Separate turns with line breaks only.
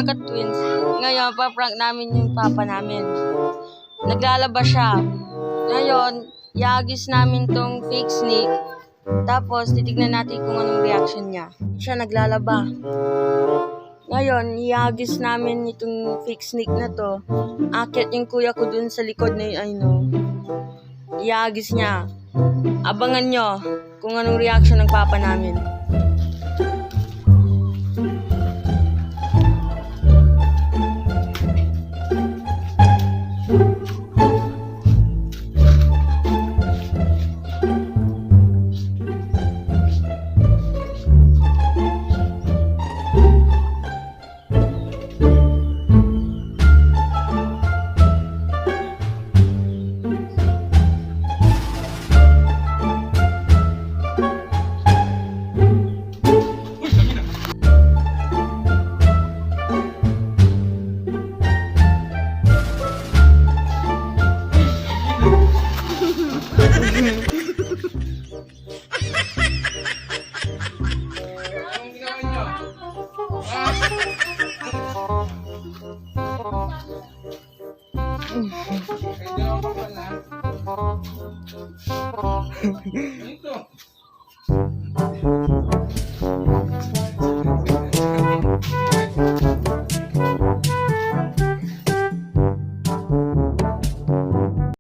mga ka-twins. Ngayon, pa-prank namin yung papa namin. Naglalaba siya. Ngayon, iagis namin tong fake snake. Tapos, titignan natin kung anong reaction niya. Siya naglalaba. Ngayon, iagis namin itong fake snake na to. Akit yung kuya ko dun sa likod na yun, iagis niya. Abangan nyo kung anong reaction ng papa namin.
Ito.